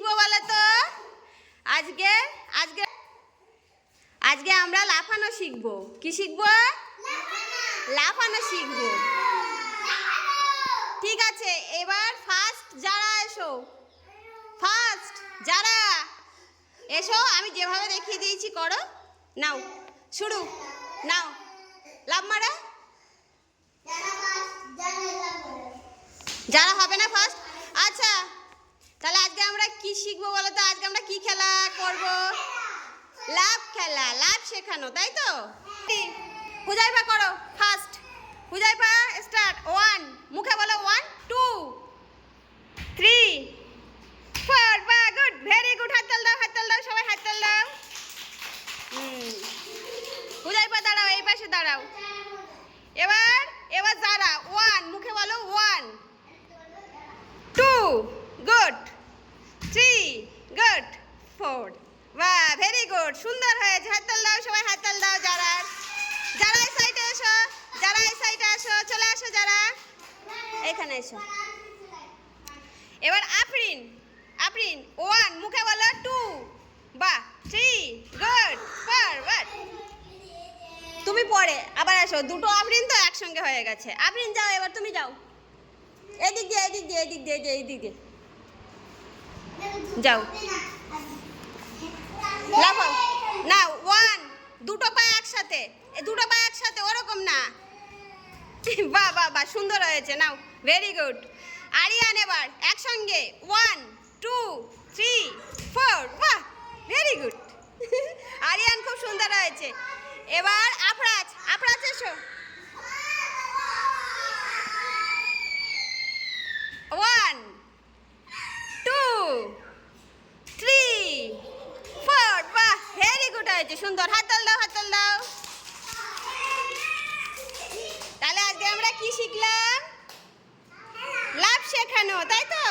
শিখবো বলো তো? আজকে আজকে আজকে আমরা লাফানো শিখবো। কি শিখবো? লাফানো শিখবো। ঠিক আছে, এবার ফার্স্ট যারা এসো, ফার্স্ট যারা এসো, আমি যেভাবে দেখিয়ে দিয়েছি করো। নাও শুরু, নাও লাফ মারা। যারা হবে না ফার্স্ট। আচ্ছা, তাহলে আজকে আমরা কি শিখবো বলো তো? আজকে আমরা কি খেলা করব? লাফ খেলা, লাফ শেখানো, তাই তো? হুজাইফা করো ফার্স্ট। হুজাইফা স্টার্ট। 1, মুখে বলো 1 2 3 4। বা গুড, ভেরি গুড। হাততাল দাও, হাততাল দাও, সবাই হাততাল দাও। হুজাইফা দাঁড়াও, এই পাশে দাঁড়াও। এবার এবার যারা 1, মুখে বলো 1 2 গুড 3 গুড 4। বাহ, ভেরি গুড, সুন্দর হয়েছে। হাততাল দাও, সবাই হাততাল দাও। যারা যারা এই সাইডে এসো, যারা এই সাইডে আসো, চলে আসো। যারা এখানে এসো। এবার আফরিন, আফরিন 1, মুখে বলো 2 বাহ 3 গুড 4। বাহ, তুমি পরে আবার আসো। দুটো আফরিন তো একসঙ্গে হয়ে গেছে। আফরিন যাও, এবার তুমি যাও। এদিক দিয়ে, এদিক দিয়ে, এদিক দিয়ে, এদিক দিয়ে যাও। লাফাও না। 1, দুটো পা একসাথে, দুটো পা একসাথে, ওরকম না। বাহ বাহ বাহ, সুন্দর হয়েছে। নাও, ভেরি গুড। আরিয়ান এবার একসঙ্গে 1 2 3 4। বাহ, ভেরি গুড। আরিয়ান খুব সুন্দর হয়েছে। এবার আফরাজ, আফরাজ এসো। 1 2 3 4। বাহ, ভেরি গুড হয়েছে, সুন্দর। হাততাল দাও, হাততাল দাও। তাহলে আজকে আমরা কি শিখলাম? লাফ শেখানো, তাই তো?